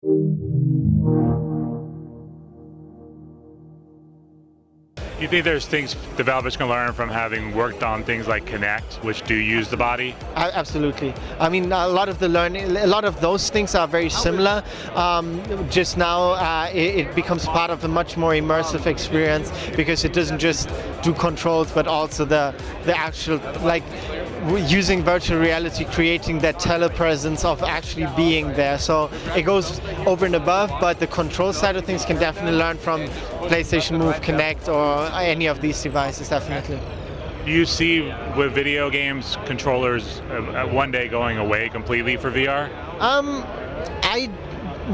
You think there's things developers can learn from having worked on things like Kinect, which do use the body? Absolutely. I mean, a lot of those things are very similar. Just now, it becomes part of a much more immersive experience because it doesn't just do controls, but also the actual, like, using virtual reality, creating that telepresence of actually being there. So it goes over and above, but the control side of things can definitely learn from PlayStation Move, Kinect, or any of these devices, definitely. Do you see with video games controllers one day going away completely for VR? I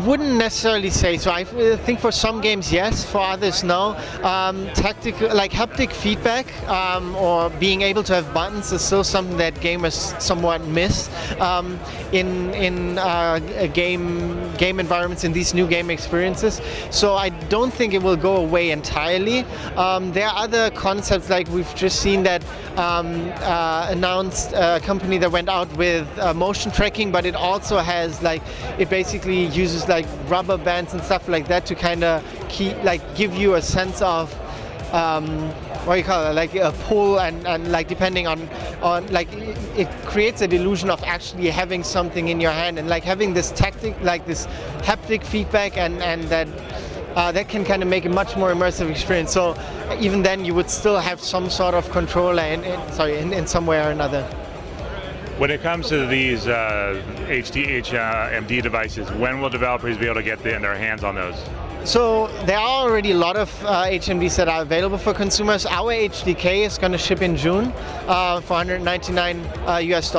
wouldn't necessarily say so. I think for some games yes, for others no. Tactical, like haptic feedback, or being able to have buttons is still something that gamers somewhat miss in game environments, in these new game experiences. So I don't think it will go away entirely. There are other concepts, like we've just seen that announced a company that went out with motion tracking, but it also has, like, it basically uses like rubber bands and stuff like that to kind of give you a sense of what you call it, like a pull, and like depending on like it creates an illusion of actually having something in your hand, and like having this this haptic feedback, and that can kind of make a much more immersive experience. So even then you would still have some sort of controller in some way or another. When it comes to these HMD devices, when will developers be able to get their hands on those? So there are already a lot of HMDs that are available for consumers. Our HDK is going to ship in June for $199 US.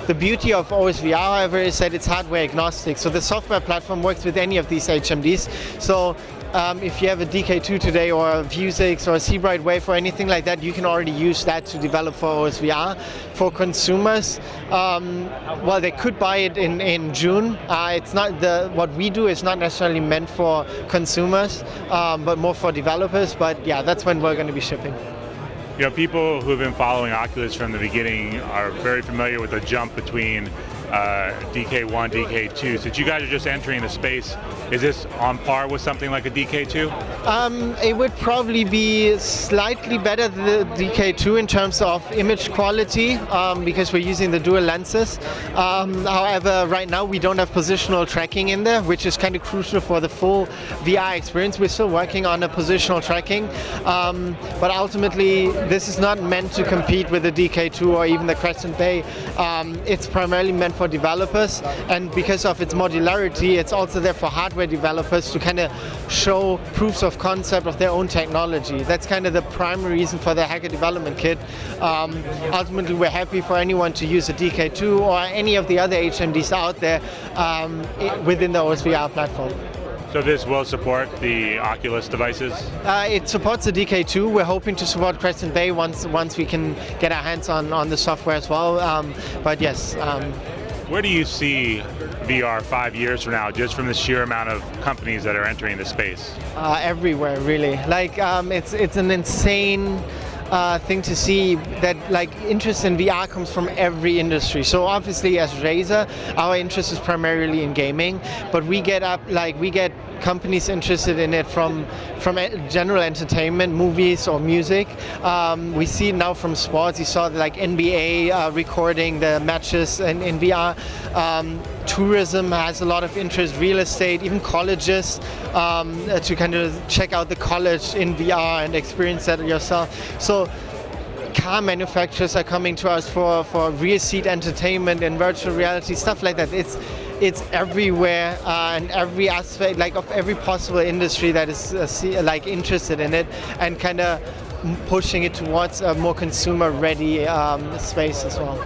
The beauty of OSVR, however, is that it's hardware agnostic. So the software platform works with any of these HMDs. So if you have a DK2 today, or a Vuzix, or a Seabright Wave, or anything like that, you can already use that to develop for OSVR. For consumers, well, they could buy it in June. It's not what we do is not necessarily meant for consumers, but more for developers. But yeah, that's when we're going to be shipping. You know, people who have been following Oculus from the beginning are very familiar with the jump between DK1, DK2. Since you guys are just entering the space, is this on par with something like a DK2? It would probably be slightly better than the DK2 in terms of image quality, because we're using the dual lenses. However, right now we don't have positional tracking in there, which is kind of crucial for the full VR experience. We're still working on a positional tracking, but ultimately this is not meant to compete with the DK2 or even the Crescent Bay. It's primarily meant for developers, and because of its modularity, it's also there for hardware developers to kind of show proofs of concept of their own technology. That's kind of the primary reason for the Hacker Development Kit. Ultimately, we're happy for anyone to use a DK2 or any of the other HMDs out there within the OSVR platform. So this will support the Oculus devices? It supports the DK2. We're hoping to support Crescent Bay once we can get our hands on the software as well. But yes. Where do you see VR 5 years from now, just from the sheer amount of companies that are entering the space? Everywhere, really. Like it's an insane thing to see that, like, interest in VR comes from every industry. So obviously, as Razer, our interest is primarily in gaming, but we get companies interested in it from general entertainment, movies or music. We see it now from sports. You saw like NBA recording the matches in VR. Tourism has a lot of interest, real estate, even colleges, to kind of check out the college in VR and experience that yourself. So car manufacturers are coming to us for rear seat entertainment and virtual reality, stuff like that. It's everywhere, and every aspect, like, of every possible industry that is like interested in it, and kind of pushing it towards a more consumer-ready space as well.